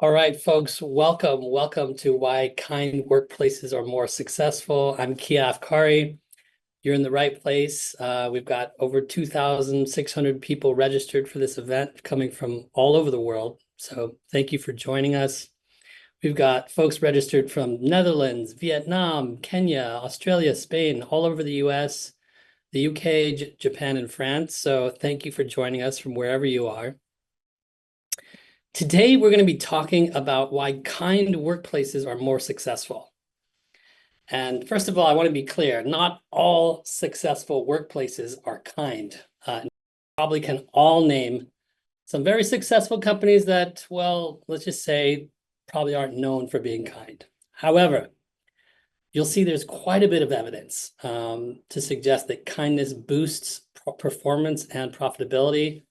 All right, folks, welcome. Welcome to Why Kind Workplaces Are More Successful. I'm Kia Afkari. You're in the right place. We've got over 2,600 people registered for this event coming from all over the world. So thank you for joining us. We've got folks registered from Netherlands, Vietnam, Kenya, Australia, Spain, all over the US, the UK, Japan, and France. So thank you for joining us from wherever you are. Today, we're going to be talking about why kind workplaces are more successful. And first of all, I want to be clear, not all successful workplaces are kind. Probably can all name some very successful companies that, well, let's just say probably aren't known for being kind. However, you'll see there's quite a bit of evidence to suggest that kindness boosts performance and profitability.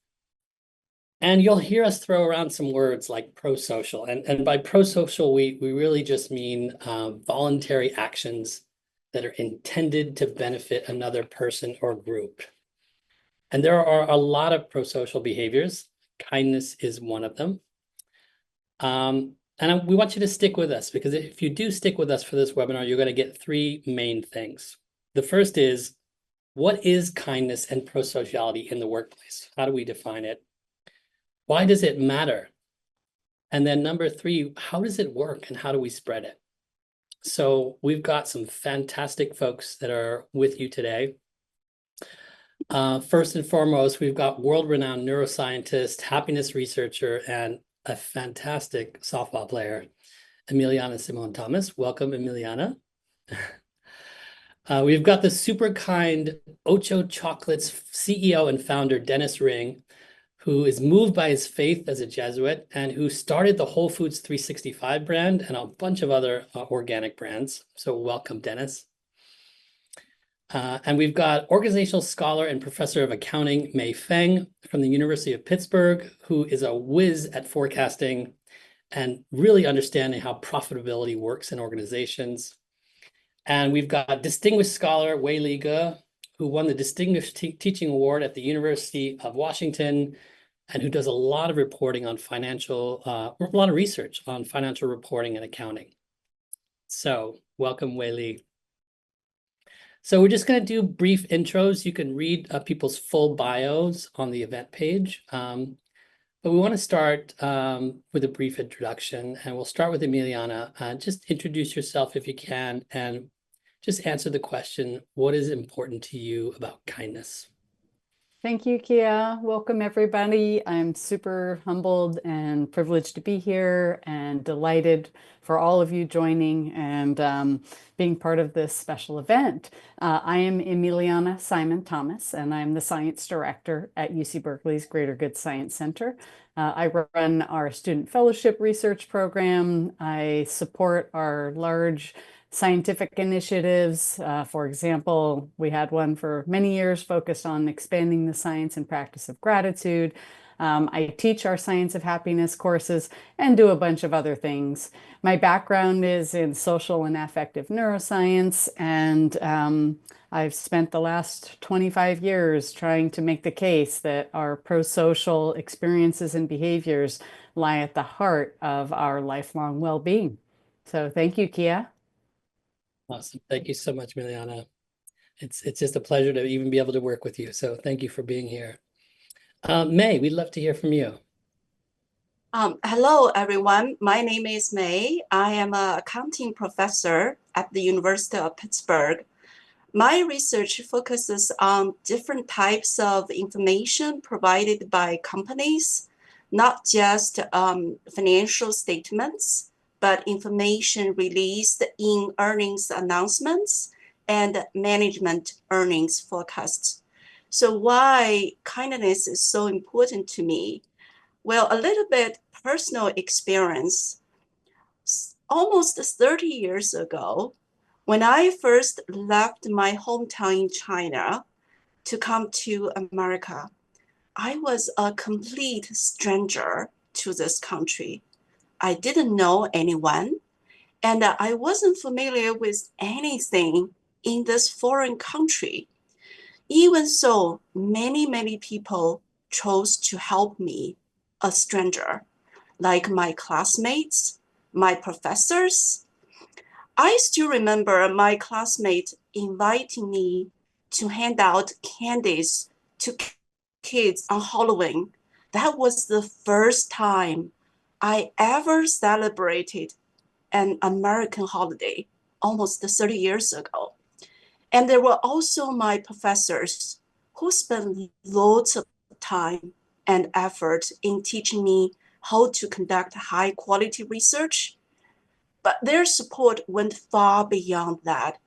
And you'll hear us throw around some words like prosocial. And by prosocial, we really just mean voluntary actions that are intended to benefit another person or group. And there are a lot of prosocial behaviors. Kindness is one of them. And we want you to stick with us, because if you do stick with us for this webinar, you're going to get three main things. The first is, what is kindness and prosociality in the workplace? How do we define it? Why does it matter? And then number three, how does it work and how do we spread it? So we've got some fantastic folks that are with you today. First and foremost, we've got world-renowned neuroscientist, happiness researcher, and a fantastic softball player, Emiliana Simone Thomas. Welcome, Emiliana. We've got the super kind Ocho Chocolates CEO and founder, Denis Ring, who is moved by his faith as a Jesuit and who started the Whole Foods 365 brand and a bunch of other organic brands. So welcome, Denis. And we've got organizational scholar and professor of accounting, Feng from the University of Pittsburgh, who is a whiz at forecasting and really understanding how profitability works in organizations. And we've got distinguished scholar Weili, who won the Distinguished Teaching Award at the University of Washington, and who does a lot of reporting on a lot of research on financial reporting and accounting. So welcome, Weili. So we're just going to do brief intros. You can read people's full bios on the event page. But we want to start with a brief introduction, and we'll start with Emiliana. Just introduce yourself if you can, and just answer the question, what is important to you about kindness? Thank you, Kia. Welcome, everybody. I'm super humbled and privileged to be here and delighted for all of you joining and being part of this special event. I am Emiliana Simon Thomas, and I'm the Science Director at UC Berkeley's Greater Good Science Center. I run our Student Fellowship Research Program. I support our large scientific initiatives. For example, we had one for many years focused on expanding the science and practice of gratitude. I teach our Science of Happiness courses and do a bunch of other things. My background is in social and affective neuroscience, and I've spent the last 25 years trying to make the case that our prosocial experiences and behaviors lie at the heart of our lifelong well-being. So thank you, Kia. Awesome. Thank you so much, Emiliana. It's just a pleasure to even be able to work with you. So thank you for being here. May, we'd love to hear from you. Hello, everyone. My name is May. I am an accounting professor at the University of Pittsburgh. My research focuses on different types of information provided by companies, not just financial statements, but information released in earnings announcements and management earnings forecasts. So why kindness is so important to me? Well, a little bit personal experience. Almost 30 years ago, when I first left my hometown in China to come to America, I was a complete stranger to this country. I didn't know anyone, and I wasn't familiar with anything in this foreign country. Even so, many people chose to help me, a stranger. like my classmates, my professors. I still remember my classmate inviting me to hand out candies to kids on Halloween. That was the first time I ever celebrated an American holiday, almost 30 years ago. And there were also my professors who spent loads of time and effort in teaching me how to conduct high quality research. But their support went far beyond that.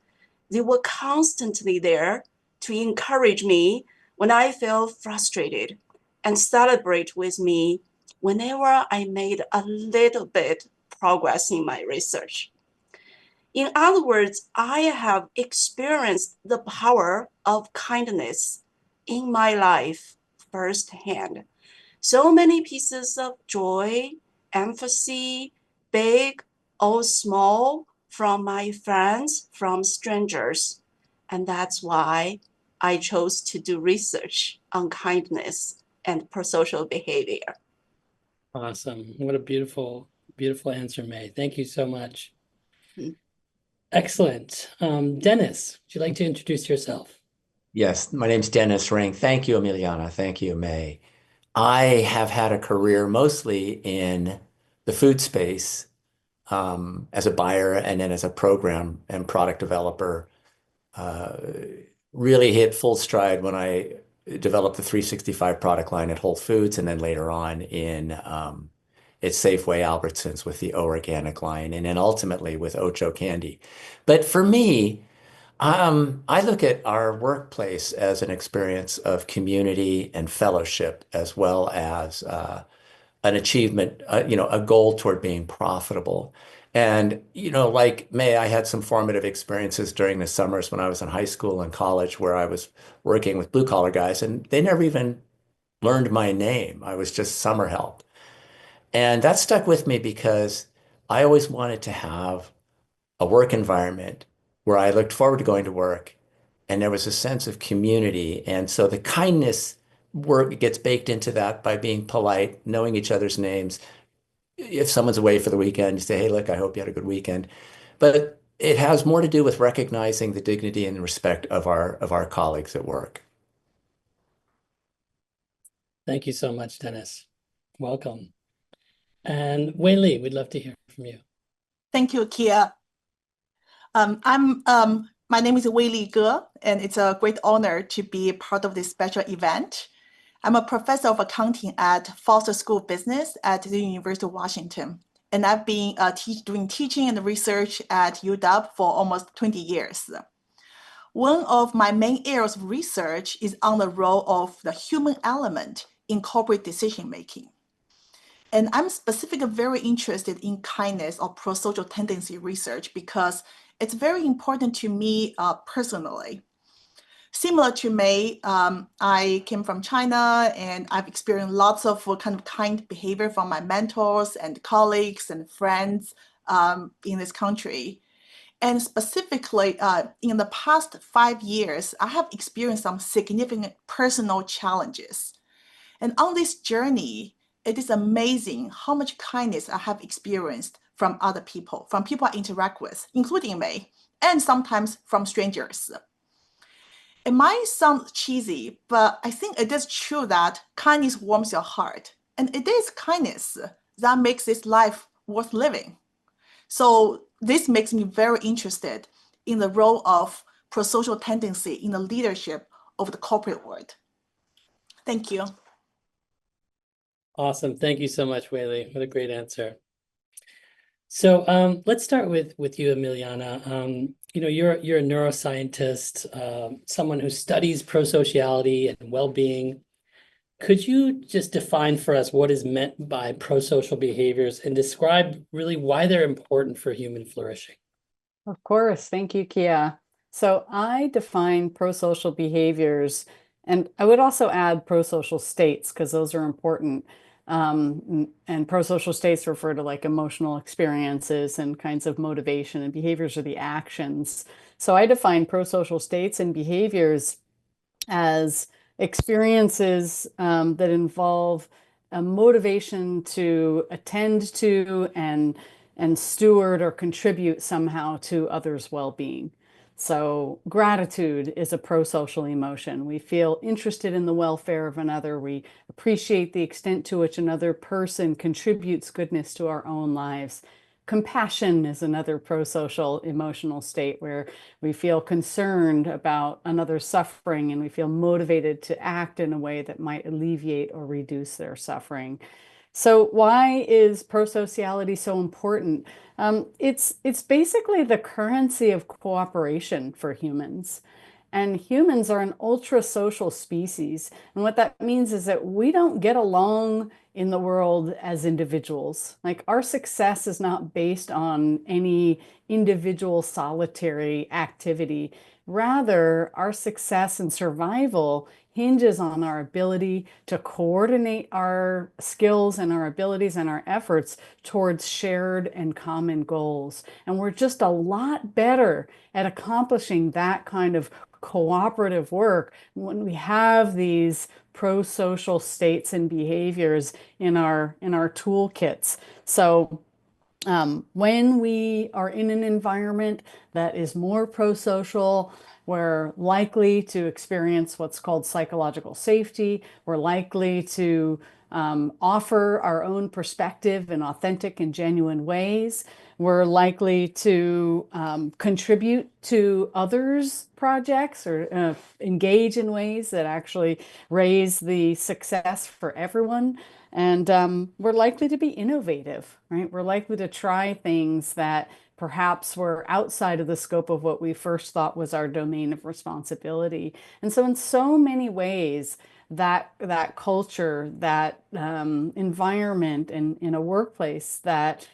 They were constantly there to encourage me when I felt frustrated and celebrate with me whenever I made a little bit progress in my research. In other words, I have experienced the power of kindness in my life firsthand. So many pieces of joy, empathy, big or small, from my friends, from strangers. And that's why I chose to do research on kindness and prosocial behavior. Awesome. What a beautiful, beautiful answer, May. Thank you so much. Mm. Excellent. Dennis, would you like to introduce yourself? Yes, my name's Denis Ring. Thank you, Emiliana. Thank you, May. I have had a career mostly in the food space as a buyer and then as a program and product developer. Uh, really hit full stride when I developed the 365 product line at Whole Foods and then later on in at Safeway Albertsons with the O Organic line and then ultimately with Ocho Candy. But for me, I look at our workplace as an experience of community and fellowship, as well as an achievement, a goal toward being profitable. And, like May, I had some formative experiences during the summers when I was in high school and college where I was working with blue collar guys, and they never even learned my name. I was just summer help. And that stuck with me because I always wanted to have a work environment where I looked forward to going to work and there was a sense of community. And so the kindness work gets baked into that by being polite, knowing each other's names. If someone's away for the weekend, you say, hey, look, I hope you had a good weekend. But it has more to do with recognizing the dignity and respect of our colleagues at work. Thank you so much, Dennis. Welcome. And Weili, we'd love to hear from you. Thank you, Kia. My name is Weili Ge, and it's a great honor to be part of this special event. I'm a professor of accounting at Foster School of Business at the University of Washington, and I've been doing teaching and research at UW for almost 20 years. One of my main areas of research is on the role of the human element in corporate decision-making. And I'm specifically very interested in kindness or prosocial tendency research because it's very important to me personally. Similar to May, I came from China and I've experienced lots of kind of kind behavior from my mentors and colleagues and friends in this country. And specifically, in the past 5 years, I have experienced some significant personal challenges. And on this journey, it is amazing how much kindness I have experienced from other people, from people I interact with, including May, and sometimes from strangers. It might sound cheesy, but I think it is true that kindness warms your heart. And it is kindness that makes this life worth living. So this makes me very interested in the role of prosocial tendency in the leadership of the corporate world. Thank you. Awesome. Thank you so much, Weili. What a great answer. So let's start with you, Emiliana. You're a neuroscientist, someone who studies prosociality and well-being. Could you just define for us what is meant by prosocial behaviors and describe really why they're important for human flourishing? Of course. Thank you, Kia. So I define prosocial behaviors, and I would also add prosocial states because those are important. And prosocial states refer to like emotional experiences and kinds of motivation, and behaviors are the actions. So I define prosocial states and behaviors as experiences that involve a motivation to attend to and steward or contribute somehow to others' well-being. So gratitude is a pro-social emotion. We feel interested in the welfare of another. We appreciate the extent to which another person contributes goodness to our own lives. Compassion is another pro-social emotional state where we feel concerned about another's suffering and we feel motivated to act in a way that might alleviate or reduce their suffering. So why is prosociality so important? It's basically the currency of cooperation for humans. And humans are an ultra-social species. And what that means is that we don't get along in the world as individuals. Like our success is not based on any individual solitary activity. Rather, our success and survival hinges on our ability to coordinate our skills and our abilities and our efforts towards shared and common goals. And we're just a lot better at accomplishing that kind of cooperative work when we have these pro-social states and behaviors in our toolkits. So when we are in an environment that is more pro-social, we're likely to experience what's called psychological safety. We're likely to offer our own perspective in authentic and genuine ways. We're likely to contribute to others' projects or engage in ways that actually raise the success for everyone. And we're likely to be innovative, right? We're likely to try things that perhaps were outside of the scope of what we first thought was our domain of responsibility. And so in so many ways, that culture, that environment in a workplace that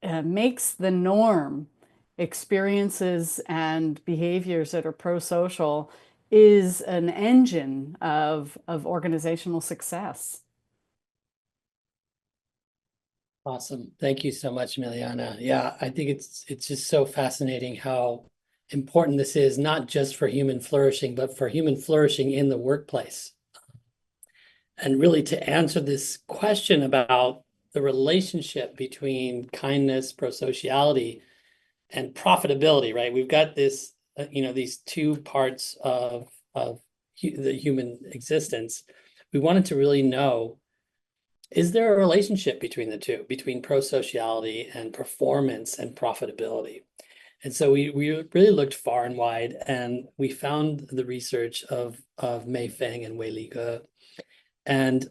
makes the norm experiences and behaviors that are pro-social is an engine of organizational success. Awesome. Thank you so much, Emiliana. Yeah, I think it's just so fascinating how important this is, not just for human flourishing, but for human flourishing in the workplace. And really to answer this question about the relationship between kindness, prosociality, and profitability, right? We've got this, these two parts of the human existence. We wanted to really know, is there a relationship between the two, between prosociality and performance and profitability? And so we really looked far and wide, and we found the research of Feng and Weili. And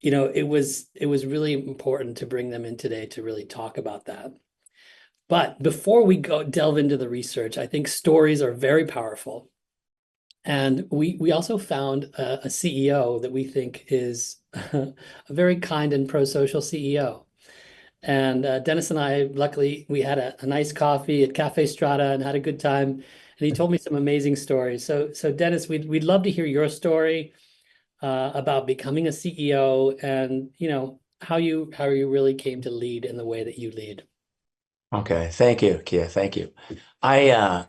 it was really important to bring them in today to really talk about that. But before we delve into the research, I think stories are very powerful. And we also found a CEO that we think is a very kind and pro-social CEO. And Dennis and I, luckily, we had a nice coffee at Cafe Strata and had a good time. And he told me some amazing stories. So Dennis, we'd love to hear your story about becoming a CEO and how you really came to lead in the way that you lead. Okay, thank you, Kia. Thank you. I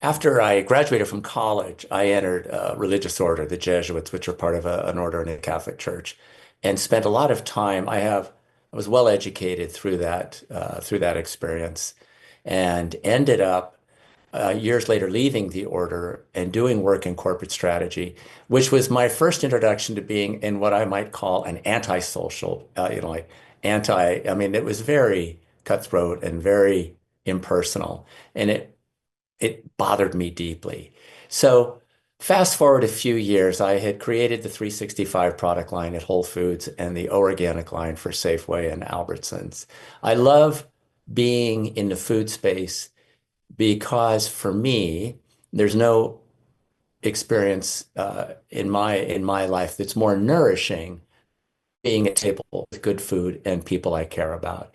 After I graduated from college, I entered a religious order, the Jesuits, which are part of an order in a Catholic church, and spent a lot of time. I was well educated through that experience, and ended up years later leaving the order and doing work in corporate strategy, which was my first introduction to being in what I might call an antisocial, I mean, it was very cutthroat and very impersonal, and it bothered me deeply. So fast forward a few years, I had created the 365 product line at Whole Foods and the organic line for Safeway and Albertsons. I love being in the food space because for me, there's no experience in my life that's more nourishing being at table with good food and people I care about.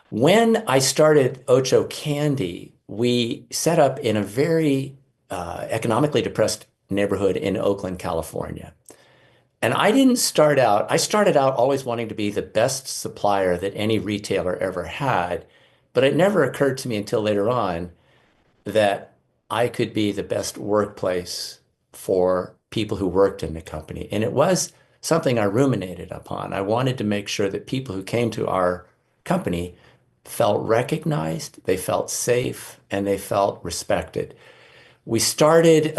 When I started Ocho Candy, we set up in a very economically depressed neighborhood in Oakland, California. And I started out always wanting to be the best supplier that any retailer ever had, but it never occurred to me until later on that I could be the best workplace for people who worked in the company. And it was something I ruminated upon. I wanted to make sure that people who came to our company felt recognized, they felt safe, and they felt respected. We started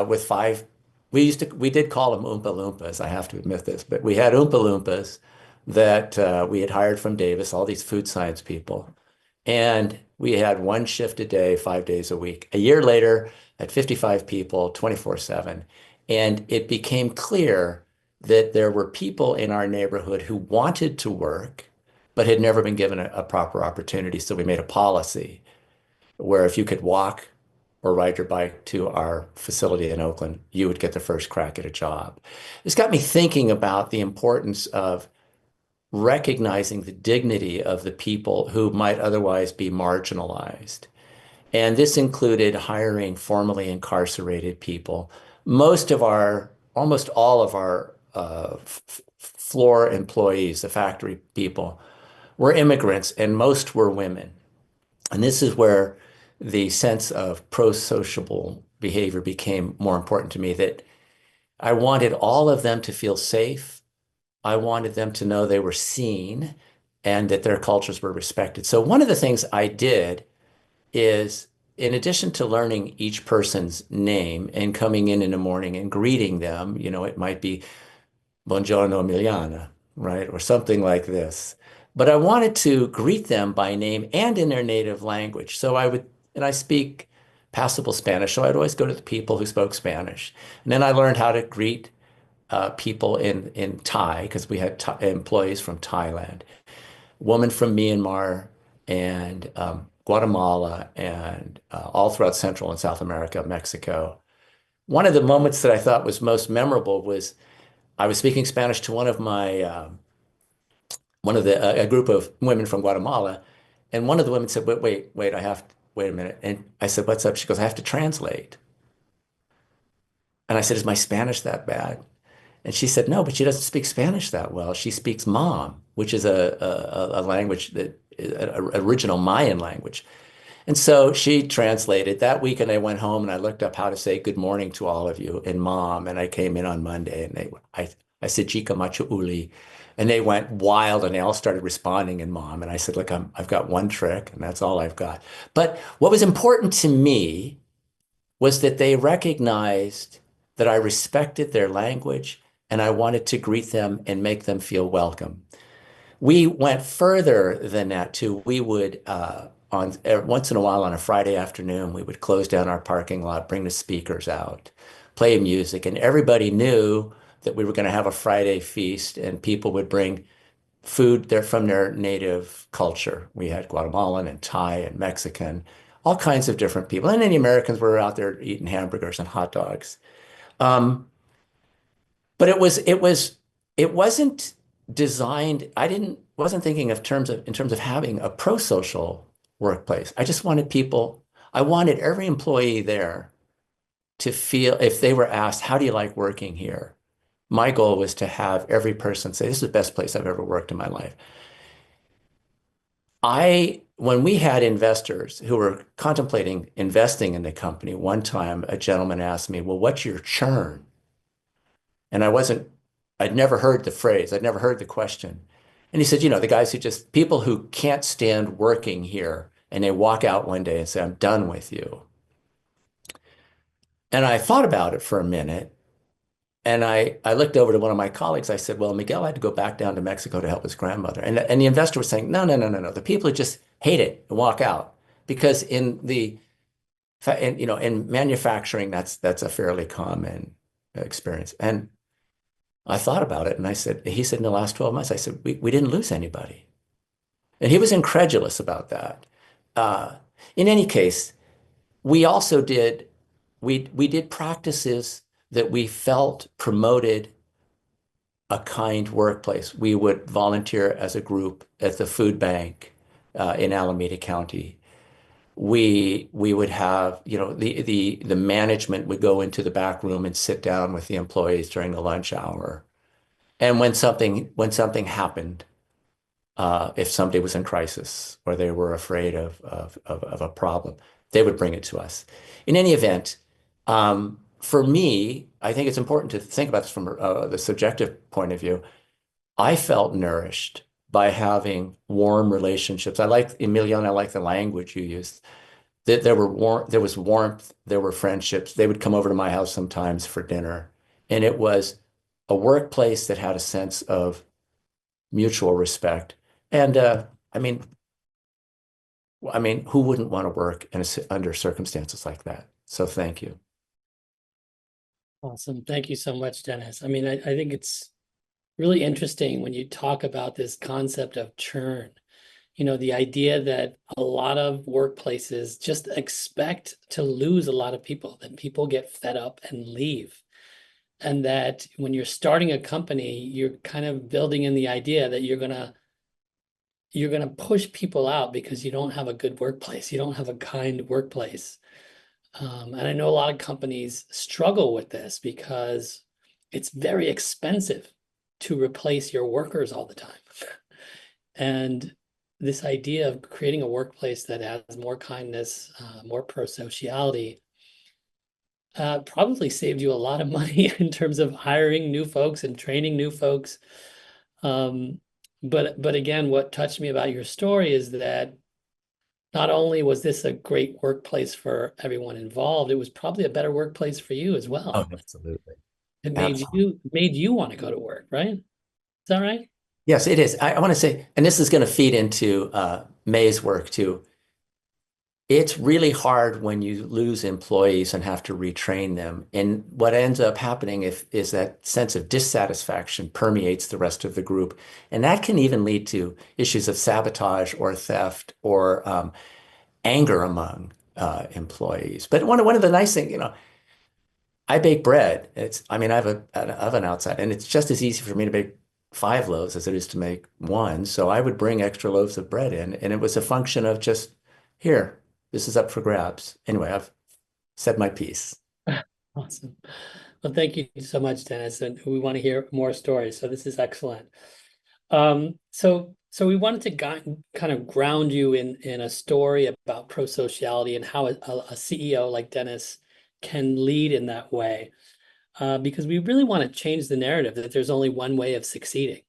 with five. We did call them Oompa Loompas. I have to admit this, but we had Oompa Loompas that we had hired from Davis, all these food science people, and we had one shift a day, 5 days a week. A year later, at 55 people, 24/7, and it became clear that there were people in our neighborhood who wanted to work, but had never been given a proper opportunity. So we made a policy where if you could walk or ride your bike to our facility in Oakland, you would get the first crack at a job. This got me thinking about the importance of recognizing the dignity of the people who might otherwise be marginalized. And this included hiring formerly incarcerated people. Almost all of our floor employees, the factory people, were immigrants, and most were women. And this is where the sense of prosocial behavior became more important to me, that I wanted all of them to feel safe. I wanted them to know they were seen and that their cultures were respected. So one of the things I did is, in addition to learning each person's name and coming in the morning and greeting them, it might be Buongiorno Emiliana, right? Or something like this. But I wanted to greet them by name and in their native language. So I speak passable Spanish, so I'd always go to the people who spoke Spanish. And then I learned how to greet people in Thai, because we had employees from Thailand, woman from Myanmar and Guatemala, and all throughout Central and South America, Mexico. One of the moments that I thought was most memorable was I was speaking Spanish to a group of women from Guatemala, and one of the women said, wait, wait a minute. And I said, what's up? She goes, I have to translate. And I said, is my Spanish that bad? And she said, no, but she doesn't speak Spanish that well. She speaks Mom, which is a language that an original Mayan language. And so she translated. That weekend I went home and I looked up how to say good morning to all of you in Mom. And I came in on Monday and I said, Chica Macho Uli. And they went wild and they all started responding in Mom. And I said, look, I've got one trick and that's all I've got. But what was important to me was that they recognized that I respected their language and I wanted to greet them and make them feel welcome. We went further than that too. We would, once in a while on a Friday afternoon, we would close down our parking lot, bring the speakers out, play music, and everybody knew that we were going to have a Friday feast and people would bring food there from their native culture. We had Guatemalan and Thai and Mexican, all kinds of different people. And then the Americans were out there eating hamburgers and hot dogs. But it wasn't designed. Wasn't thinking in terms of having a pro-social workplace. I wanted every employee there to feel, if they were asked, how do you like working here? My goal was to have every person say, this is the best place I've ever worked in my life. When we had investors who were contemplating investing in the company, one time a gentleman asked me, well, what's your churn? And I'd never heard the phrase, I'd never heard the question. And he said, the guys people who can't stand working here and they walk out one day and say, I'm done with you. And I thought about it for a minute. And I looked over to one of my colleagues. I said, well, Miguel had to go back down to Mexico to help his grandmother. And the investor was saying, no. The people who just hate it and walk out. Because in manufacturing, that's a fairly common experience. And I thought about it and he said, in the last 12 months, I said, we didn't lose anybody. And he was incredulous about that. In any case, we also did practices that we felt promoted a kind workplace. We would volunteer as a group at the food bank in Alameda County. We would have, the management would go into the back room and sit down with the employees during the lunch hour. And when something happened, if somebody was in crisis or they were afraid of a problem, they would bring it to us. In any event, for me, I think it's important to think about this from the subjective point of view. I felt nourished by having warm relationships. Emiliana, I like the language you used. There was warmth, there were friendships. They would come over to my house sometimes for dinner. And it was a workplace that had a sense of mutual respect. And who wouldn't want to work under circumstances like that? So thank you. Awesome. Thank you so much, Dennis. I mean, I think it's really interesting when you talk about this concept of churn. The idea that a lot of workplaces just expect to lose a lot of people, that people get fed up and leave. And that when you're starting a company, you're kind of building in the idea that you're gonna push people out because you don't have a good workplace, you don't have a kind workplace. And I know a lot of companies struggle with this because it's very expensive to replace your workers all the time. And this idea of creating a workplace that has more kindness, more prosociality, probably saved you a lot of money in terms of hiring new folks and training new folks. But again, what touched me about your story is that not only was this a great workplace for everyone involved, it was probably a better workplace for you as well. Oh, absolutely. It Absolutely. made you want to go to work, right? Is that right? Yes, it is. I want to say, and this is going to feed into May's work too. It's really hard when you lose employees and have to retrain them. And what ends up happening is that sense of dissatisfaction permeates the rest of the group. And that can even lead to issues of sabotage or theft or anger among employees. But one of the nice things, I bake bread. I have an oven outside, and it's just as easy for me to bake 5 loaves as it is to make one. So I would bring extra loaves of bread in, and it was a function of just, here, this is up for grabs. Anyway, I've said my piece. Awesome. Well, thank you so much, Dennis. And we want to hear more stories. So this is excellent. So we wanted to kind of ground you in a story about prosociality and how a CEO like Dennis can lead in that way. Because we really want to change the narrative that there's only one way of succeeding.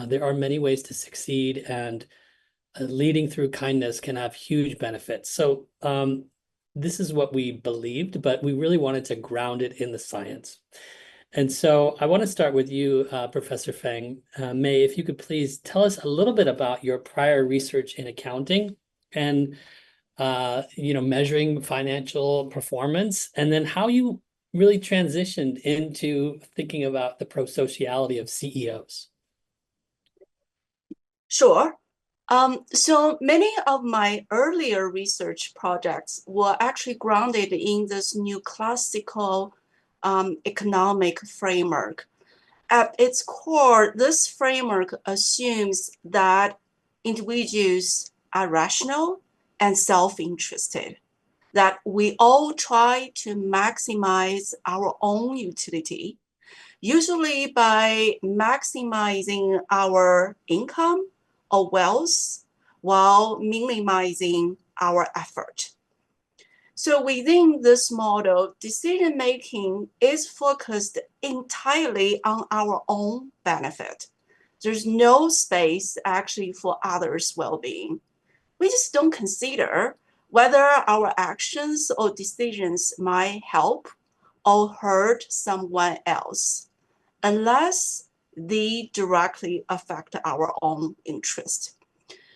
There are many ways to succeed, and leading through kindness can have huge benefits. So this is what we believed, but we really wanted to ground it in the science. And so I want to start with you, Professor Feng. May, if you could please tell us a little bit about your prior research in accounting and measuring financial performance, and then how you really transitioned into thinking about the prosociality of CEOs. Sure. So many of my earlier research projects were actually grounded in this new classical economic framework. At its core, this framework assumes that individuals are rational and self-interested, that we all try to maximize our own utility, usually by maximizing our income or wealth while minimizing our effort. So within this model, decision-making is focused entirely on our own benefit. There's no space actually for others' well-being. We just don't consider whether our actions or decisions might help or hurt someone else, unless they directly affect our own interest.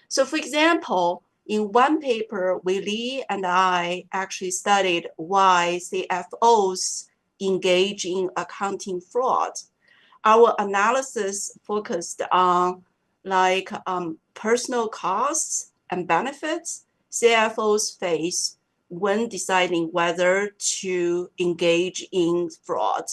So for example, in one paper, Weili and I actually studied why CFOs engage in accounting fraud. Our analysis focused on personal costs and benefits CFOs face when deciding whether to engage in fraud.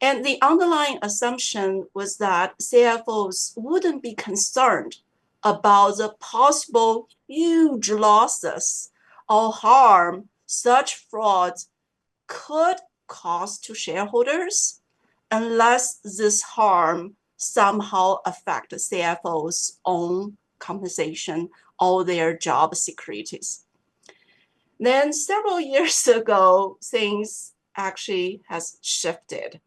And the underlying assumption was that CFOs wouldn't be concerned about the possible huge losses or harm such fraud could cause to shareholders, unless this harm somehow affect the CFO's own compensation or their job securities. Then several years ago, things actually has shifted.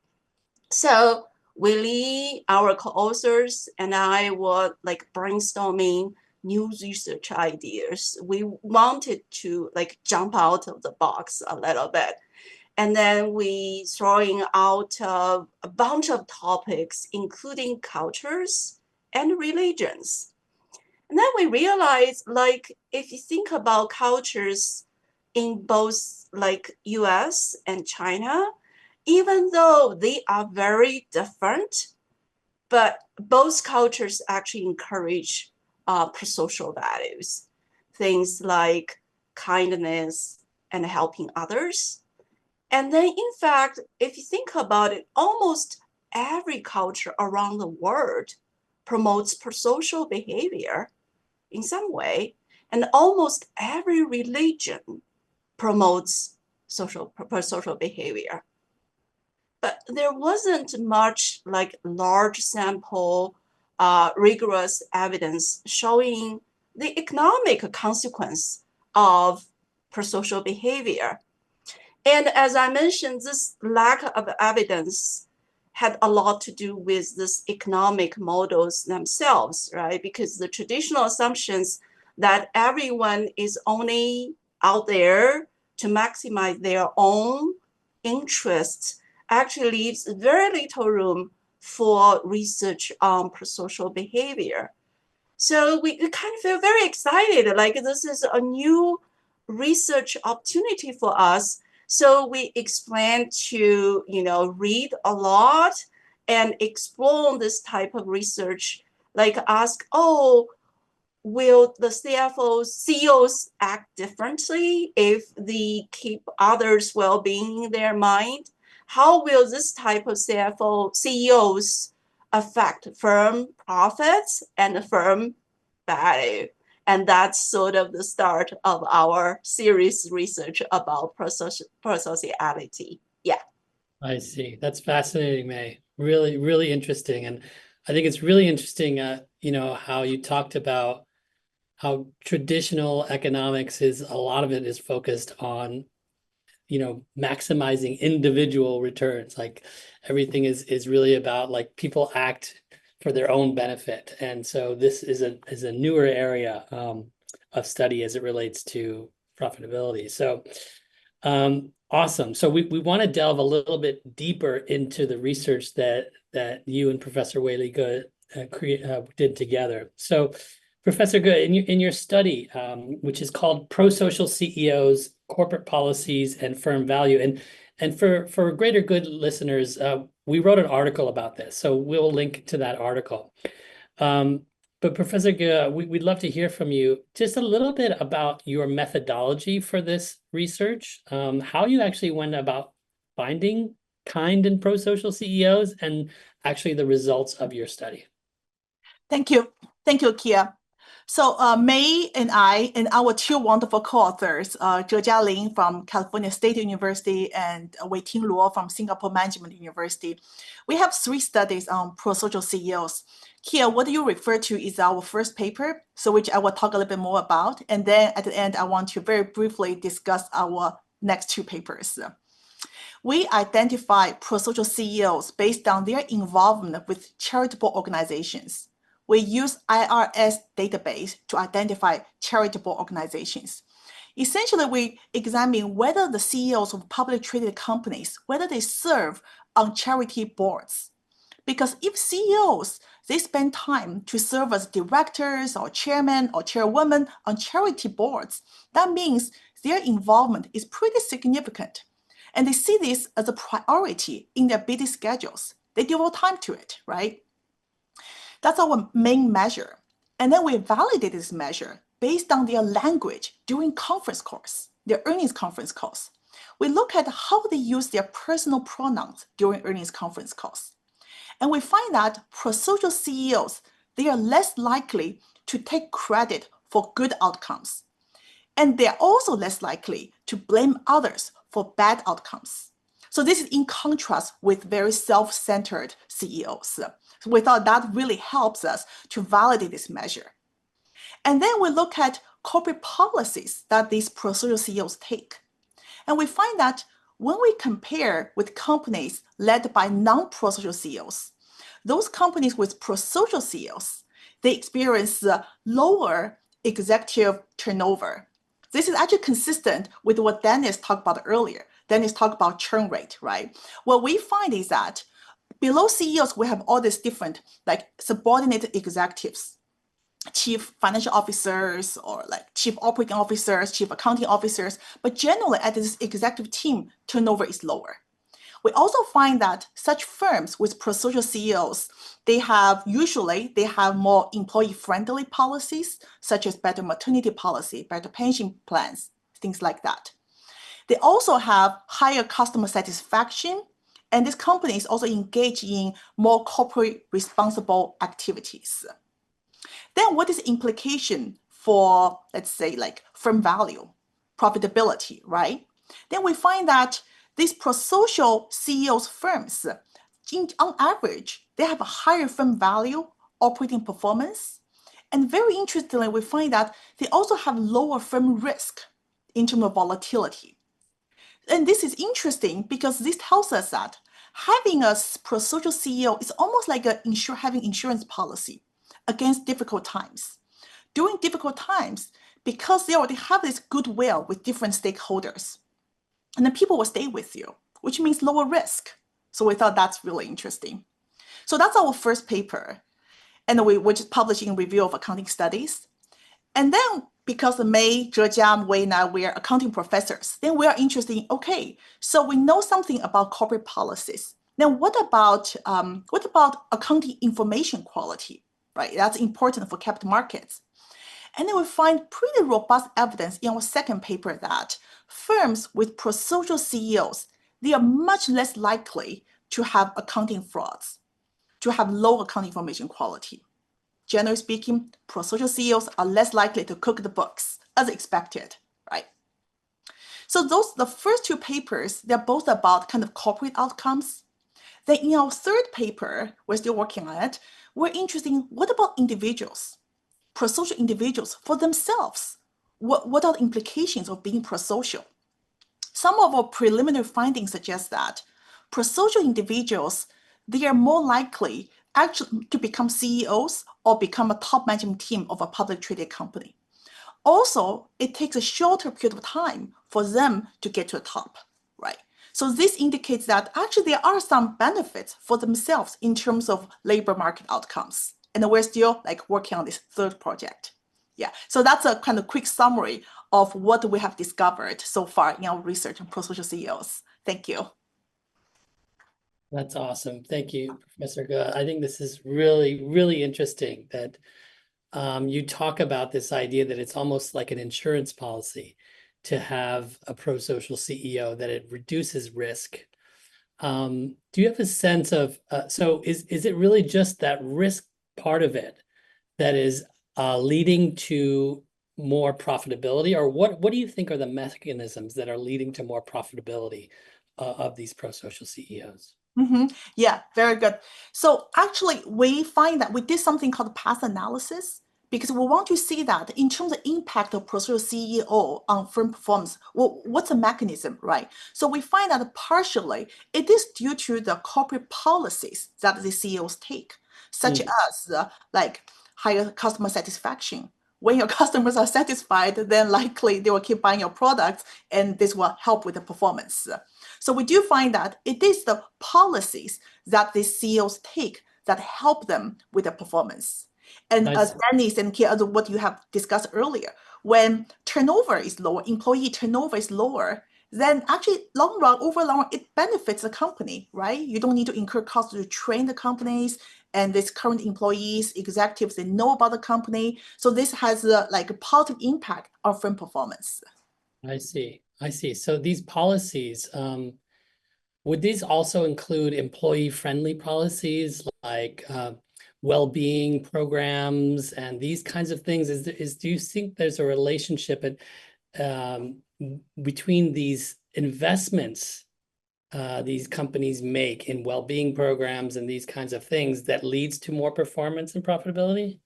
So Weili, our co-authors, and I were like brainstorming new research ideas. We wanted to like jump out of the box a little bit. And then we throwing out a bunch of topics, including cultures and religions. And then we realized, like, if you think about cultures in both like US and China, even though they are very different, but both cultures actually encourage prosocial values, things like kindness and helping others. And then, in fact, if you think about it, almost every culture around the world promotes prosocial behavior in some way, and almost every religion promotes prosocial behavior. But there wasn't much like large sample, rigorous evidence showing the economic consequence of prosocial behavior. And as I mentioned, this lack of evidence had a lot to do with this economic models themselves, right? Because the traditional assumptions that everyone is only out there to maximize their own interests actually leaves very little room for research on prosocial behavior. So we kind of feel very excited, like this is a new research opportunity for us. So we plan to, read a lot and explore this type of research, like ask, will the CEOs act differently if they keep others' well-being in their mind? How will this type of CEOs affect firm profits and firm value? And that's sort of the start of our series research about prosociality. Yeah. I see. That's fascinating, May. Really, really interesting. And I think it's really interesting, how you talked about how traditional economics is, a lot of it is focused on, maximizing individual returns. Like everything is really about like people act for their own benefit. And so this is a newer area of study as it relates to profitability. So awesome. So we want to delve a little bit deeper into the research that you and Professor Weili did together. So Professor Ge, in your study, which is called Prosocial CEOs, Corporate Policies, and Firm Value, and for greater good listeners, we wrote an article about this, so we'll link to that article. But Professor Ge, we'd love to hear from you just a little bit about your methodology for this research, how you actually went about finding kind and prosocial CEOs, and actually the results of your study. Thank you, Kia. So May and I and our two wonderful co-authors, Zhe Ling from California State University and Wei-Ting Luo from Singapore Management University, we have 3 studies on prosocial CEOs. Kia, what you refer to is our first paper, so which I will talk a little bit more about. And then at the end, I want to very briefly discuss our next 2 papers. We identify prosocial CEOs based on their involvement with charitable organizations. We use IRS database to identify charitable organizations. Essentially, we examine whether the CEOs of public traded companies, whether they serve on charity boards. Because if CEOs, they spend time to serve as directors or chairman or chairwoman on charity boards, that means their involvement is pretty significant. And they see this as a priority in their busy schedules. They devote time to it, right? That's our main measure. And then we validate this measure based on their language during conference calls, their earnings conference calls. We look at how they use their personal pronouns during earnings conference calls. And we find that prosocial CEOs, they are less likely to take credit for good outcomes. And they're also less likely to blame others for bad outcomes. So this is in contrast with very self-centered CEOs. So we thought that really helps us to validate this measure. And then we look at corporate policies that these prosocial CEOs take. And we find that when we compare with companies led by non-prosocial CEOs, those companies with prosocial CEOs, they experience lower executive turnover. This is actually consistent with what Dennis talked about earlier. Dennis talked about churn rate, right? What we find is that below CEOs, we have all these different like subordinate executives, chief financial officers or like chief operating officers, chief accounting officers, but generally at this executive team, turnover is lower. We also find that such firms with prosocial CEOs, they have more employee-friendly policies, such as better maternity policy, better pension plans, things like that. They also have higher customer satisfaction, and these companies also engage in more corporate responsible activities. Then what is the implication for, let's say, like firm value, profitability, right? Then we find that these prosocial CEOs firms, on average, they have a higher firm value, operating performance. And very interestingly, we find that they also have lower firm risk in terms of volatility. And this is interesting because this tells us that having a prosocial CEO is almost like having insurance policy against difficult times. During difficult times, because they already have this goodwill with different stakeholders, and then people will stay with you, which means lower risk. So we thought that's really interesting. So that's our first paper. And we just published in Review of Accounting Studies. And then because May, Zhejiang, Wei, now we are accounting professors, then we are interested in, okay, so we know something about corporate policies. Then what about accounting information quality, right? That's important for capital markets. And then we find pretty robust evidence in our second paper that firms with prosocial CEOs, they are much less likely to have accounting frauds, to have low accounting information quality. Generally speaking, prosocial CEOs are less likely to cook the books as expected, right? So the first two papers, they're both about kind of corporate outcomes. Then in our third paper, we're still working on it, we're interested in what about individuals, prosocial individuals for themselves? What are the implications of being prosocial? Some of our preliminary findings suggest that prosocial individuals, they are more likely actually to become CEOs or become a top management team of a public traded company. Also, it takes a shorter period of time for them to get to the top, right? So this indicates that actually there are some benefits for themselves in terms of labor market outcomes. And we're still like working on this third project. Yeah, so that's a kind of quick summary of what we have discovered so far in our research on prosocial CEOs. Thank you. That's awesome. Thank you, Professor Ge. I think this is really, really interesting that you talk about this idea that it's almost like an insurance policy to have a prosocial CEO, that it reduces risk. Do you have a sense of, so is it really just that risk part of it that is leading to more profitability, or what do you think are the mechanisms that are leading to more profitability of these prosocial CEOs? Mm-hmm. Yeah, very good. So actually, we find that we did something called path analysis because we want to see that in terms of impact of prosocial CEO on firm performance, what's the mechanism, right? So we find that partially it is due to the corporate policies that the CEOs take, such as like higher customer satisfaction. When your customers are satisfied, then likely they will keep buying your products, and this will help with the performance. So we do find that it is the policies that the CEOs take that help them with the performance. And as Dennis and Kia, what you have discussed earlier, when turnover is lower, employee turnover is lower, then actually long run, it benefits the company, right? You don't need to incur costs to train the companies, and these current employees, executives, they know about the company. So this has like a positive impact on firm performance. I see. So these policies, would these also include employee-friendly policies like well-being programs and these kinds of things? Do you think there's a relationship between these investments these companies make in well-being programs and these kinds of things that leads to more performance and profitability?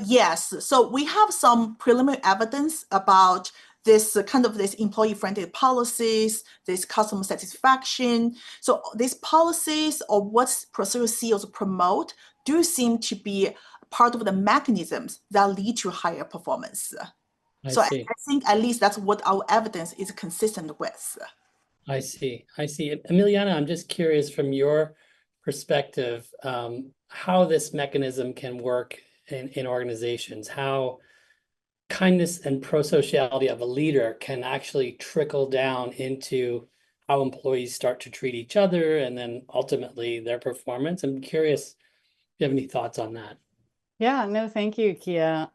Yes. So we have some preliminary evidence about this kind of this employee-friendly policies, this customer satisfaction. So these policies or what Prosocial CEOs promote do seem to be part of the mechanisms that lead to higher performance. So I think at least that's what our evidence is consistent with. I see. Emiliana, I'm just curious from your perspective, how this mechanism can work in organizations, how kindness and prosociality of a leader can actually trickle down into how employees start to treat each other and then ultimately their performance. I'm curious if you have any thoughts on that. Yeah, no, thank you, Kia.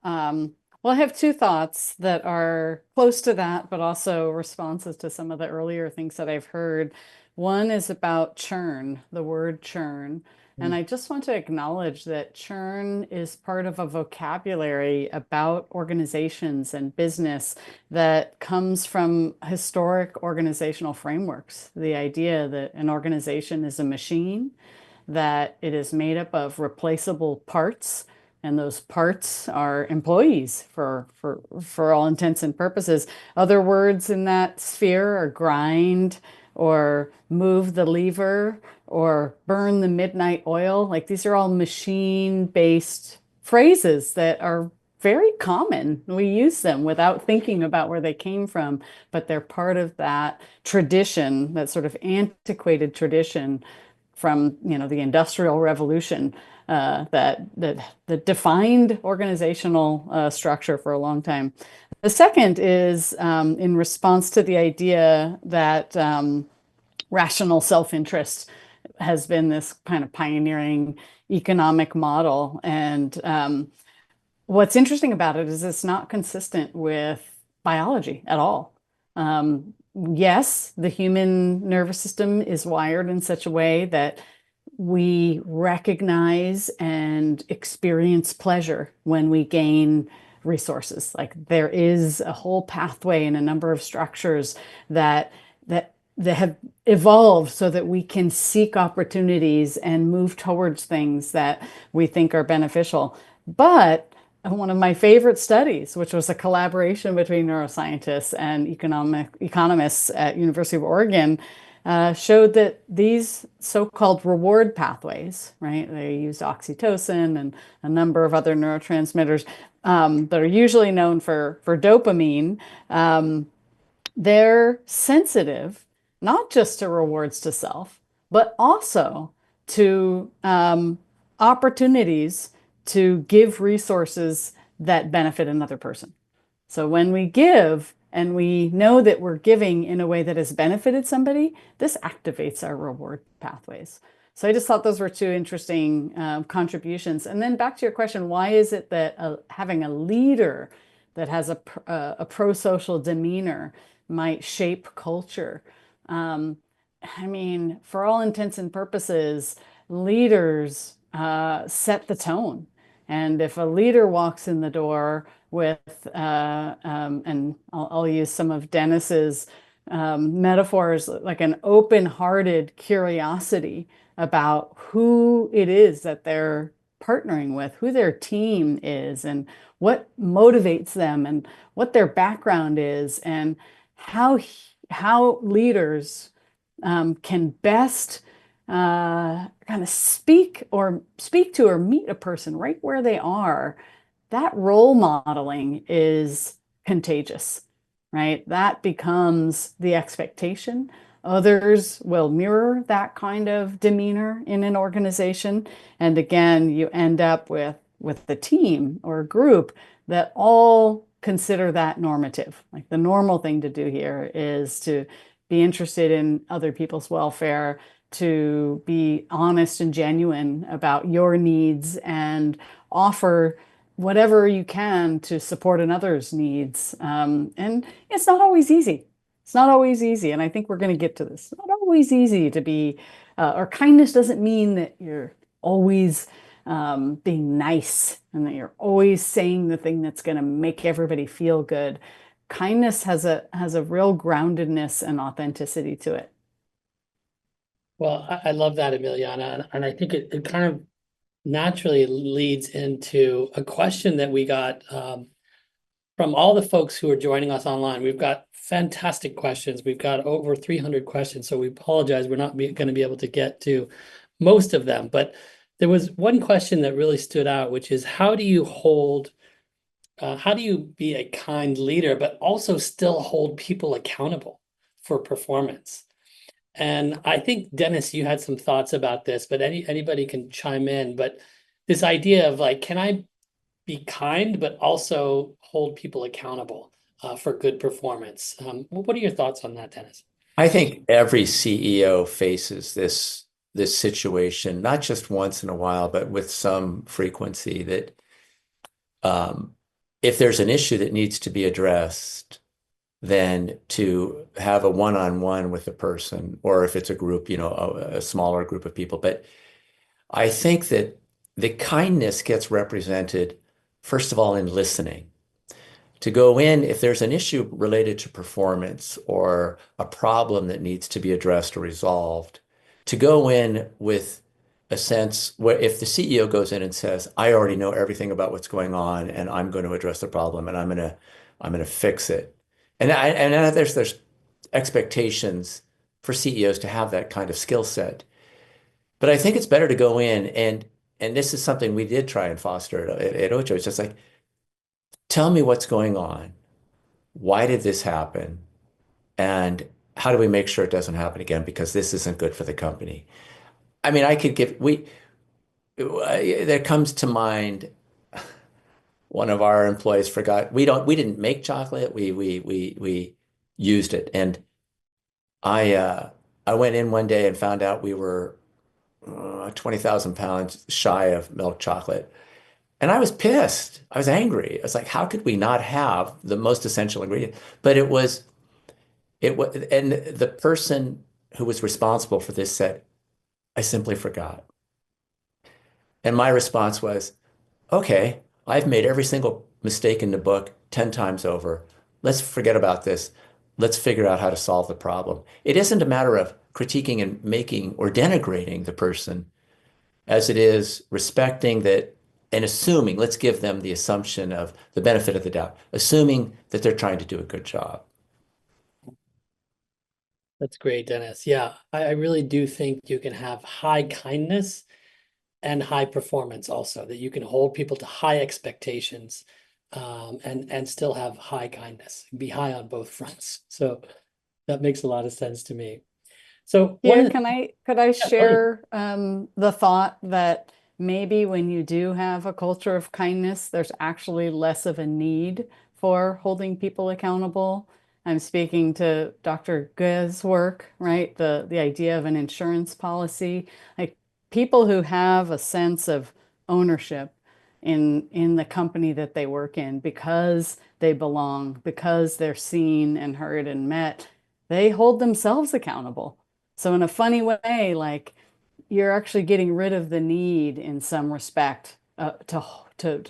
Well, I have two thoughts that are close to that, but also responses to some of the earlier things that I've heard. One is about churn, the word churn. And I just want to acknowledge that churn is part of a vocabulary about organizations and business that comes from historic organizational frameworks. The idea that an organization is a machine, that it is made up of replaceable parts, and those parts are employees for all intents and purposes. Other words in that sphere are grind, or move the lever, or burn the midnight oil. Like, these are all machine-based phrases that are very common. We use them without thinking about where they came from, but they're part of that tradition, that sort of antiquated tradition from, the Industrial Revolution, that defined organizational structure for a long time. The second is in response to the idea that rational self-interest has been this kind of pioneering economic model. And what's interesting about it is it's not consistent with biology at all. Yes, the human nervous system is wired in such a way that we recognize and experience pleasure when we gain resources. Like, there is a whole pathway and a number of structures that have evolved so that we can seek opportunities and move towards things that we think are beneficial. But one of my favorite studies, which was a collaboration between neuroscientists and economists at University of Oregon, showed that these so-called reward pathways, right? They used oxytocin and a number of other neurotransmitters that are usually known for dopamine. They're sensitive, not just to rewards to self, but also to opportunities to give resources that benefit another person. So when we give and we know that we're giving in a way that has benefited somebody, this activates our reward pathways. So I just thought those were two interesting contributions. And then back to your question, why is it that having a leader that has a prosocial demeanor might shape culture? I mean, for all intents and purposes, leaders set the tone. And if a leader walks in the door with, and I'll use some of Denis's metaphors, like an open-hearted curiosity about who it is that they're partnering with, who their team is, and what motivates them, and what their background is, and how leaders can best kind of speak to or meet a person right where they are. That role modeling is contagious, right? That becomes the expectation. Others will mirror that kind of demeanor in an organization. And again, you end up with the team or a group that all consider that normative. Like, the normal thing to do here is to be interested in other people's welfare, to be honest and genuine about your needs, and offer whatever you can to support another's needs. And it's not always easy. It's not always easy. And I think we're going to get to this. It's not always easy to be, or kindness doesn't mean that you're always being nice and that you're always saying the thing that's going to make everybody feel good. Kindness has a real groundedness and authenticity to it. Well, I love that, Emiliana. And I think it kind of naturally leads into a question that we got from all the folks who are joining us online. We've got fantastic questions. We've got over 300 questions, so we apologize. We're not going to be able to get to most of them, but there was one question that really stood out, which is how do you be a kind leader, but also still hold people accountable for performance? And I think, Dennis, you had some thoughts about this, but anybody can chime in. But this idea of like, can I be kind, but also hold people accountable for good performance? What are your thoughts on that, Dennis? I think every CEO faces this situation, not just once in a while, but with some frequency, that if there's an issue that needs to be addressed, then to have a one-on-one with the person, or if it's a group, a smaller group of people. But I think that the kindness gets represented, first of all, in listening. To go in, if there's an issue related to performance or a problem that needs to be addressed or resolved, to go in with a sense where if the CEO goes in and says, I already know everything about what's going on and I'm going to address the problem and I'm going to fix it. And there's expectations for CEOs to have that kind of skill set. But I think it's better to go in and this is something we did try and foster at Ocho. It's just like, tell me what's going on. Why did this happen? And how do we make sure it doesn't happen again? Because this isn't good for the company. I mean, there comes to mind, one of our employees forgot, we didn't make chocolate. We used it. And I went in one day and found out we were 20,000 pounds shy of milk chocolate. And I was pissed. I was angry. I was like, how could we not have the most essential ingredient? But it was, and the person who was responsible for this said, I simply forgot. And my response was, okay, I've made every single mistake in the book 10 times over. Let's forget about this. Let's figure out how to solve the problem. It isn't a matter of critiquing and making or denigrating the person, as it is respecting that and assuming, let's give them the assumption of the benefit of the doubt, assuming that they're trying to do a good job. That's great, Dennis. Yeah, I really do think you can have high kindness and high performance also, that you can hold people to high expectations and still have high kindness, be high on both fronts. So that makes a lot of sense to me. So Yeah, could I share the thought that maybe when you do have a culture of kindness, there's actually less of a need for holding people accountable. I'm speaking to Dr. Gu's work, right? The idea of an insurance policy, like people who have a sense of ownership in the company that they work in because they belong, because they're seen and heard and met, they hold themselves accountable. So in a funny way, like you're actually getting rid of the need in some respect to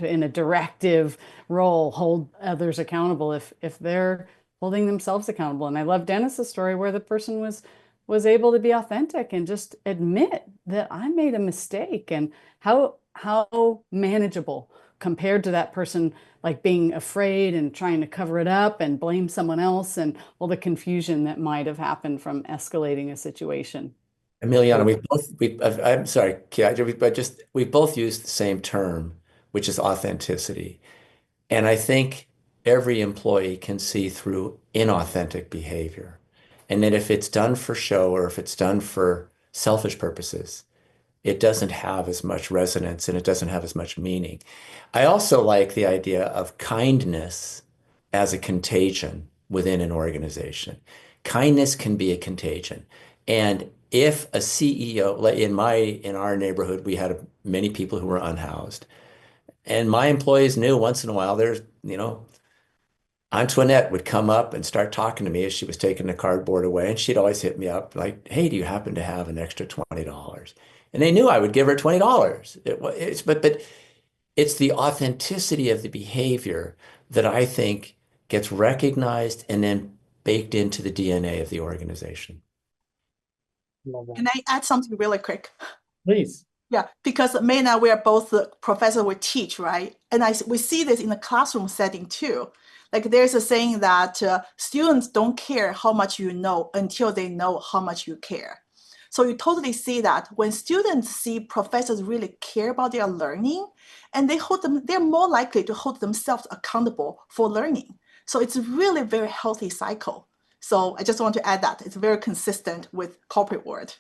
in a directive role hold others accountable if they're holding themselves accountable. And I love Dennis's story where the person was able to be authentic and just admit that I made a mistake, and how manageable compared to that person like being afraid and trying to cover it up and blame someone else and all the confusion that might have happened from escalating a situation. Emiliana, I'm sorry, Kia, but we both used the same term, which is authenticity. And I think every employee can see through inauthentic behavior. And that if it's done for show or if it's done for selfish purposes, it doesn't have as much resonance and it doesn't have as much meaning. I also like the idea of kindness as a contagion within an organization. Kindness can be a contagion. And if a CEO, in our neighborhood, we had many people who were unhoused. And my employees knew once in a while Antoinette would come up and start talking to me as she was taking the cardboard away. And she'd always hit me up like, hey, do you happen to have an extra $20? And they knew I would give her $20. But it's the authenticity of the behavior that I think gets recognized and then baked into the DNA of the organization. Can I add something really quick? Please. Yeah, because May and I, we are both the professor we teach, right? And we see this in the classroom setting too. Like there's a saying that students don't care how much you know until they know how much you care. So you totally see that when students see professors really care about their learning, and they're more likely to hold themselves accountable for learning. So it's really a very healthy cycle. So I just want to add that it's very consistent with corporate world.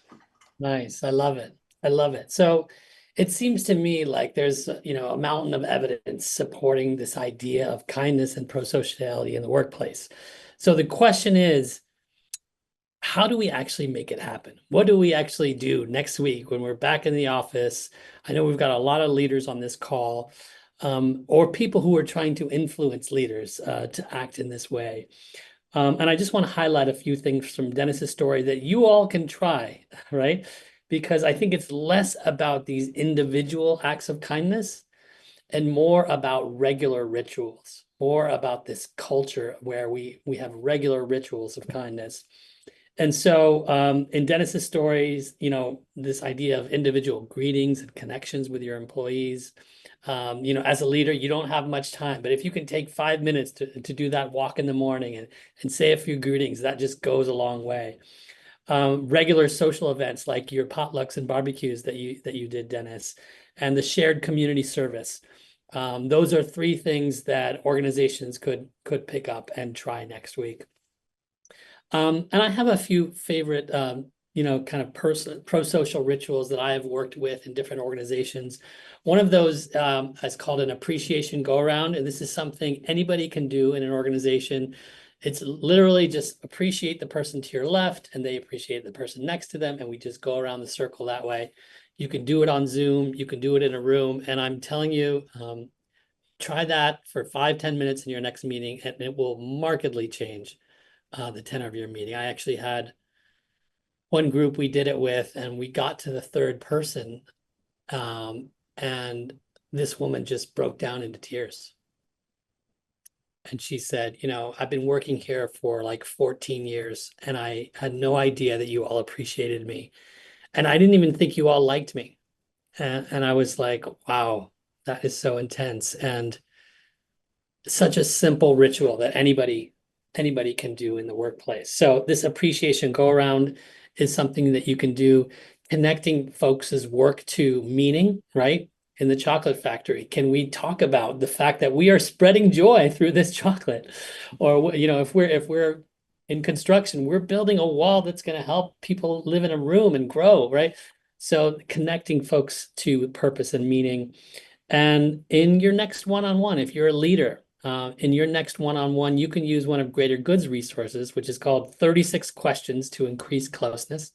Nice. I love it. I love it. So it seems to me like there's, a mountain of evidence supporting this idea of kindness and prosociality in the workplace. So the question is, how do we actually make it happen? What do we actually do next week when we're back in the office? I know we've got a lot of leaders on this call, or people who are trying to influence leaders to act in this way. And I just want to highlight a few things from Denis's story that you all can try, right? Because I think it's less about these individual acts of kindness and more about regular rituals, more about this culture where we have regular rituals of kindness. And so in Denis's stories, this idea of individual greetings and connections with your employees, as a leader, you don't have much time, but if you can take 5 minutes to do that walk in the morning and say a few greetings, that just goes a long way. Regular social events like your potlucks and barbecues that you did, Denis, and the shared community service. Those are 3 things that organizations could pick up and try next week. And I have a few favorite, kind of pro-social rituals that I have worked with in different organizations. One of those is called an appreciation go-around, and this is something anybody can do in an organization. It's literally just appreciate the person to your left, and they appreciate the person next to them, and we just go around the circle that way. You can do it on Zoom, you can do it in a room, and I'm telling you, try that for 5-10 minutes in your next meeting, and it will markedly change the tenor of your meeting. I actually had one group we did it with, and we got to the 3rd person, and this woman just broke down into tears. And she said, I've been working here for like 14 years, and I had no idea that you all appreciated me. And I didn't even think you all liked me. And I was like, wow, that is so intense. And such a simple ritual that anybody can do in the workplace. So this appreciation go around is something that you can do, connecting folks' work to meaning, right? In the chocolate factory, can we talk about the fact that we are spreading joy through this chocolate? Or, if we're in construction, we're building a wall that's going to help people live in a room and grow, right? So connecting folks to purpose and meaning. And in your next one-on-one, if you're a leader, in your next one-on-one, you can use one of Greater Good's resources, which is called 36 Questions to Increase Closeness.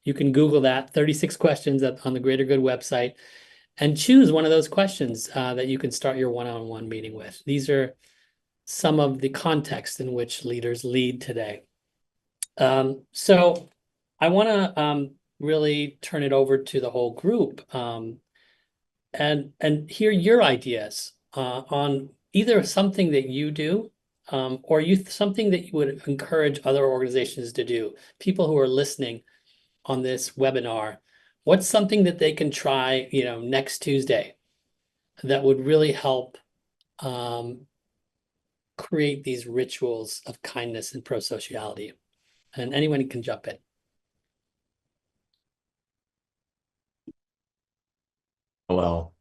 You can Google that, 36 questions on the Greater Good website, and choose one of those questions that you can start your one-on-one meeting with. These are some of the context in which leaders lead today. So I want to really turn it over to the whole group and hear your ideas on either something that you do or something that you would encourage other organizations to do. People who are listening on this webinar, what's something that they can try, next Tuesday that would really help create these rituals of kindness and prosociality? And anyone can jump in. Well,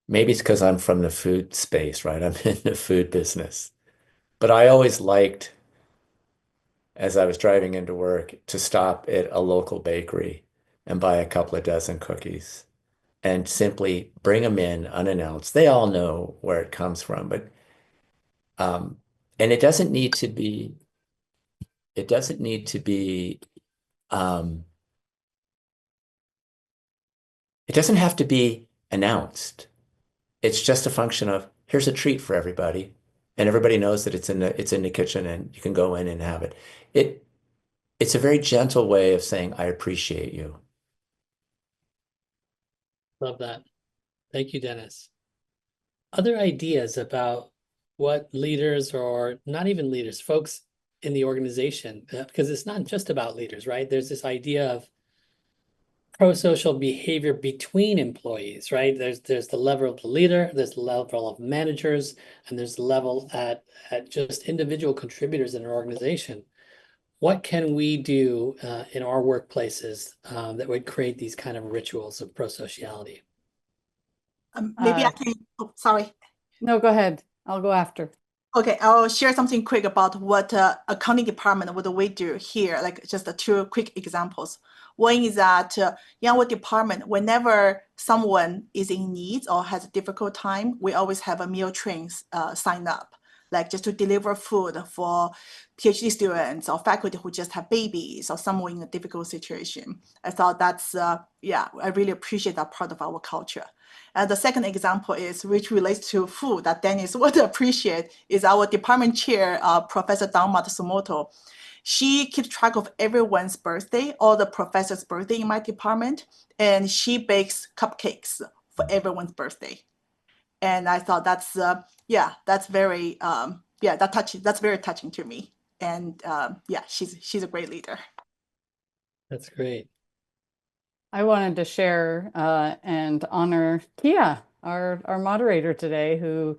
maybe it's because I'm from the food space, right? I'm in the food business. But I always liked, as I was driving into work, to stop at a local bakery and buy a couple of dozen cookies and simply bring them in unannounced. They all know where it comes from, but and it doesn't need to be, it doesn't need to be, it doesn't have to be announced. It's just a function of here's a treat for everybody, and everybody knows that it's in the kitchen, and you can go in and have it. It's a very gentle way of saying I appreciate you. Love that. Thank you, Denis. Other ideas about what leaders, or not even leaders, folks in the organization, because it's not just about leaders, right? There's this idea of pro-social behavior between employees, right? There's the level of the leader, there's the level of managers, and there's the level at just individual contributors in an organization. What can we do in our workplaces that would create these kind of rituals of pro-sociality? Maybe I can, oh, sorry. No, go ahead. I'll go after. Okay, I'll share something quick about what accounting department, what do we do here, like just two quick examples. One is that in our department, whenever someone is in need or has a difficult time, we always have a meal trains sign up, like just to deliver food for PhD students or faculty who just have babies or someone in a difficult situation. I thought that's, yeah, I really appreciate that part of our culture. And the second example is, which relates to food that Dennis would appreciate, is our department chair, Professor Dawn Matsumoto. She keeps track of everyone's birthday, all the professors' birthday in my department, and she bakes cupcakes for everyone's birthday. And I thought that's, yeah, that's very, yeah, that's very touching to me. And yeah, she's a great leader. That's great. I wanted to share and honor Kia, our moderator today, who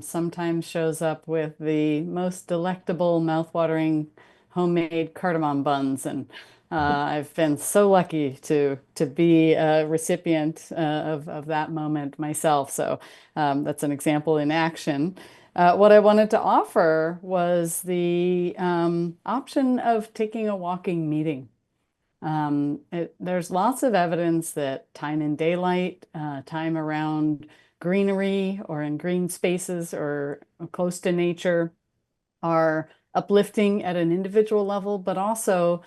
sometimes shows up with the most delectable, mouthwatering homemade cardamom buns. And I've been so lucky to be a recipient of that moment myself. So that's an example in action. What I wanted to offer was the option of taking a walking meeting. There's lots of evidence that time in daylight, time around greenery or in green spaces or close to nature are uplifting at an individual level, but also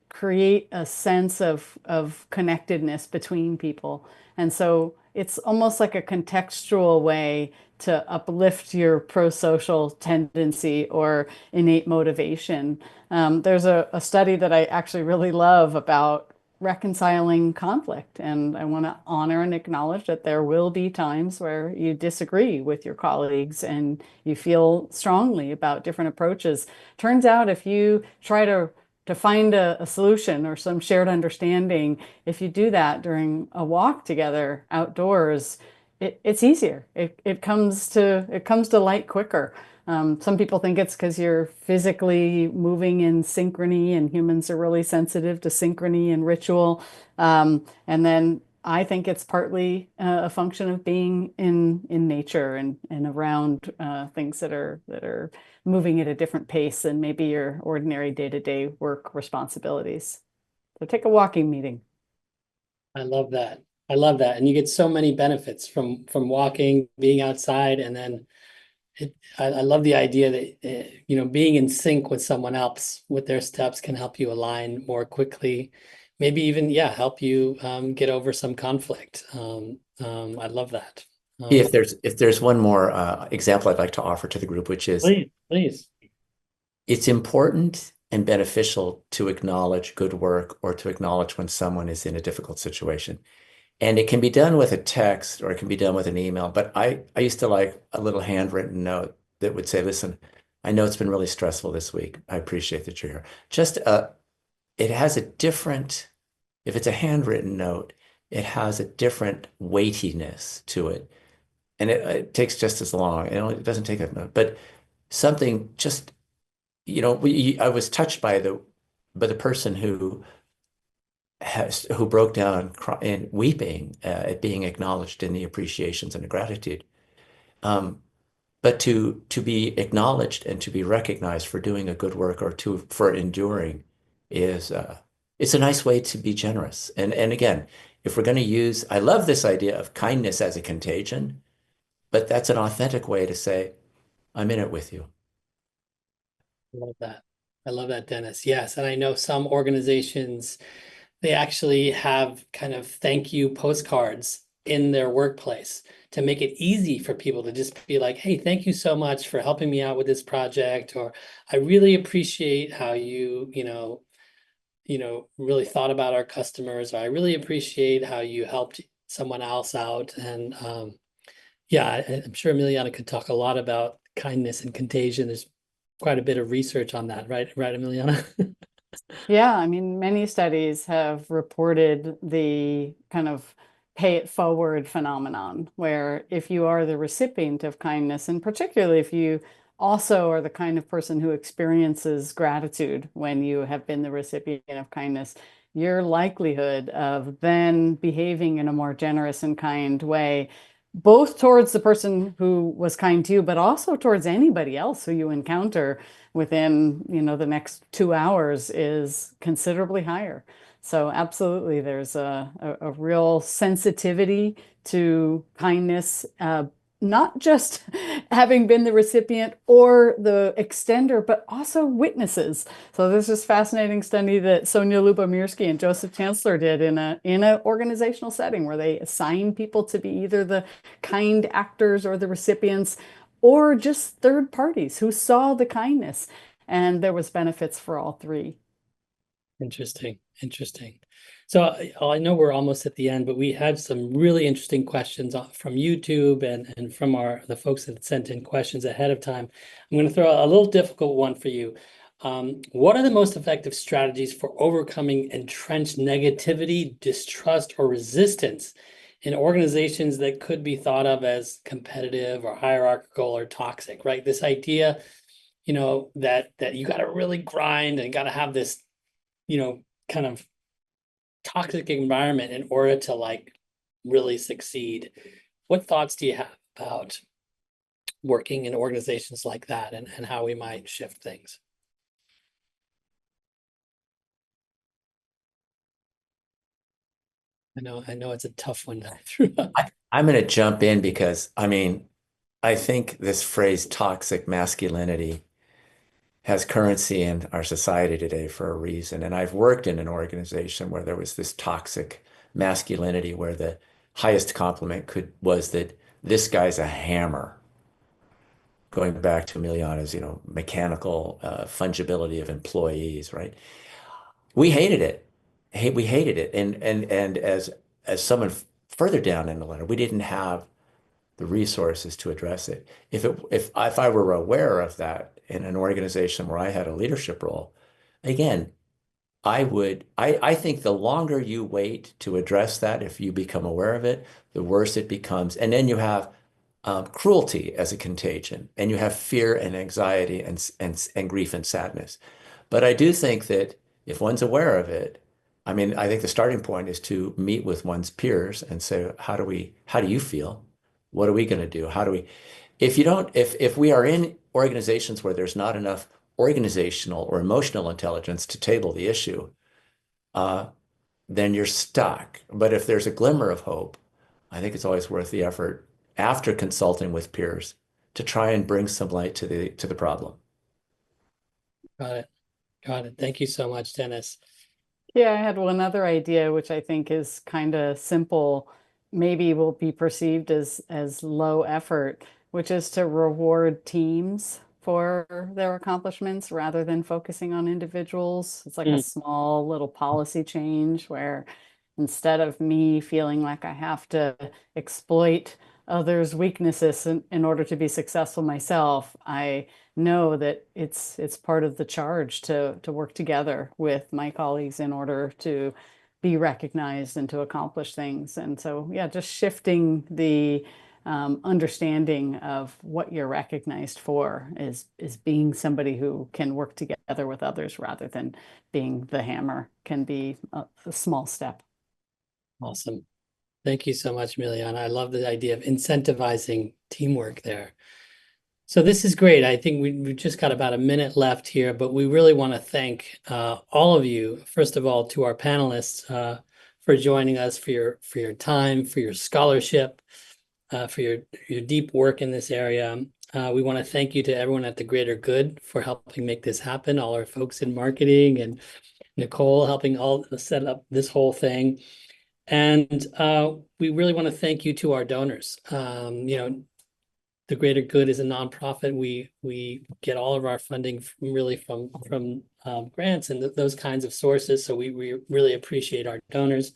create a sense of connectedness between people. And so it's almost like a contextual way to uplift your pro-social tendency or innate motivation. There's a study that I actually really love about reconciling conflict. And I want to honor and acknowledge that there will be times where you disagree with your colleagues and you feel strongly about different approaches. Turns out if you try to find a solution or some shared understanding, if you do that during a walk together outdoors, it's easier. It comes to light quicker. Some people think it's because you're physically moving in synchrony, and humans are really sensitive to synchrony and ritual. And then I think it's partly a function of being in nature and around things that are moving at a different pace than maybe your ordinary day-to-day work responsibilities. So take a walking meeting. I love that. I love that. And you get so many benefits from walking, being outside, and then I love the idea that being in sync with someone else with their steps can help you align more quickly, maybe even help you get over some conflict. I love that. If there's one more example I'd like to offer to the group, which is please. It's important and beneficial to acknowledge good work or to acknowledge when someone is in a difficult situation. And it can be done with a text or it can be done with an email. But I used to like a little handwritten note that would say, listen, I know it's been really stressful this week. I appreciate that you're here. Just it has a different, if it's a handwritten note, it has a different weightiness to it. And it takes just as long. It doesn't take that much. But something just, I was touched by the person who broke down and weeping at being acknowledged in the appreciations and the gratitude. But to be acknowledged and to be recognized for doing a good work or for enduring is it's a nice way to be generous. And again, if we're going to use, I love this idea of kindness as a contagion, but that's an authentic way to say, I'm in it with you. I love that. I love that, Dennis. Yes. And I know some organizations, they actually have kind of thank you postcards in their workplace to make it easy for people to just be like, hey, thank you so much for helping me out with this project. Or I really appreciate how you really thought about our customers. Or I really appreciate how you helped someone else out. And I'm sure Emiliana could talk a lot about kindness and contagion. There's quite a bit of research on that, right, Emiliana? Yeah, I mean, many studies have reported the kind of pay it forward phenomenon, where if you are the recipient of kindness, and particularly if you also are the kind of person who experiences gratitude when you have been the recipient of kindness, your likelihood of then behaving in a more generous and kind way, both towards the person who was kind to you, but also towards anybody else who you encounter within, the next 2 hours is considerably higher. So absolutely, there's a real sensitivity to kindness, not just having been the recipient or the extender, but also witnesses. So there's this fascinating study that Sonia Lubomirsky and Joseph Chancellor did in a organizational setting where they assign people to be either the kind actors or the recipients, or just third parties who saw the kindness, and there was benefits for all three. Interesting, interesting. So I know we're almost at the end, but we had some really interesting questions from YouTube and from the folks that sent in questions ahead of time. I'm going to throw a little difficult one for you. What are the most effective strategies for overcoming entrenched negativity, distrust, or resistance in organizations that could be thought of as competitive or hierarchical or toxic, right? This idea, that you got to really grind and got to have this, kind of toxic environment in order to like really succeed. What thoughts do you have about working in organizations like that and how we might shift things? I know it's a tough one to throw out. I'm going to jump in because, I think this phrase toxic masculinity has currency in our society today for a reason. And I've worked in an organization where there was this toxic masculinity where the highest compliment was that this guy's a hammer. Going back to Emiliana's, mechanical fungibility of employees, right? We hated it. We hated it. And as someone further down in the ladder, we didn't have the resources to address it. If I were aware of that in an organization where I had a leadership role, again, I think the longer you wait to address that, if you become aware of it, the worse it becomes. And then you have cruelty as a contagion, and you have fear and anxiety and grief and sadness. But I do think that if one's aware of it, I think the starting point is to meet with one's peers and say, how do you feel? What are we going to do? If we are in organizations where there's not enough organizational or emotional intelligence to table the issue, then you're stuck. But if there's a glimmer of hope, I think it's always worth the effort after consulting with peers to try and bring some light to the problem. Got it. Got it. Thank you so much, Dennis. Yeah, I had one other idea, which I think is kind of simple, maybe will be perceived as low effort, which is to reward teams for their accomplishments rather than focusing on individuals. It's like a small little policy change where instead of me feeling like I have to exploit others' weaknesses in order to be successful myself, I know that it's part of the charge to work together with my colleagues in order to be recognized and to accomplish things. And so, yeah, just shifting the understanding of what you're recognized for is being somebody who can work together with others rather than being the hammer can be a small step. Awesome. Thank you so much, Emiliana. I love the idea of incentivizing teamwork there. So this is great. I think we've just got about a minute left here, but we really want to thank all of you, first of all, to our panelists for joining us, for your time, for your scholarship, for your deep work in this area. We want to thank you to everyone at The Greater Good for helping make this happen, all our folks in marketing and Nicole helping all set up this whole thing. And we really want to thank you to our donors. The Greater Good is a nonprofit. We get all of our funding from grants and those kinds of sources. So we really appreciate our donors.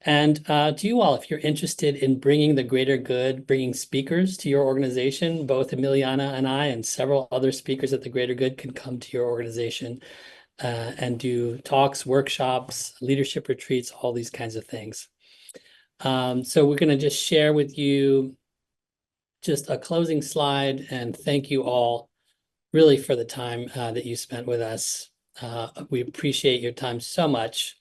And to you all, if you're interested in bringing the Greater Good, bringing speakers to your organization, both Emiliana and I and several other speakers at the Greater Good can come to your organization. and do talks, workshops, leadership retreats, all these kinds of things. So we're going to just share with you just a closing slide, and thank you all really for the time that you spent with us. We appreciate your time so much.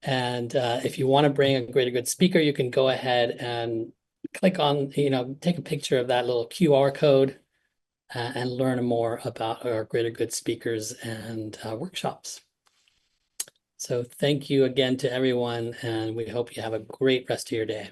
And if you want to bring a greater good speaker, you can go ahead and click on, take a picture of that little QR code and learn more about our greater good speakers and workshops. So thank you again to everyone, and we hope you have a great rest of your day.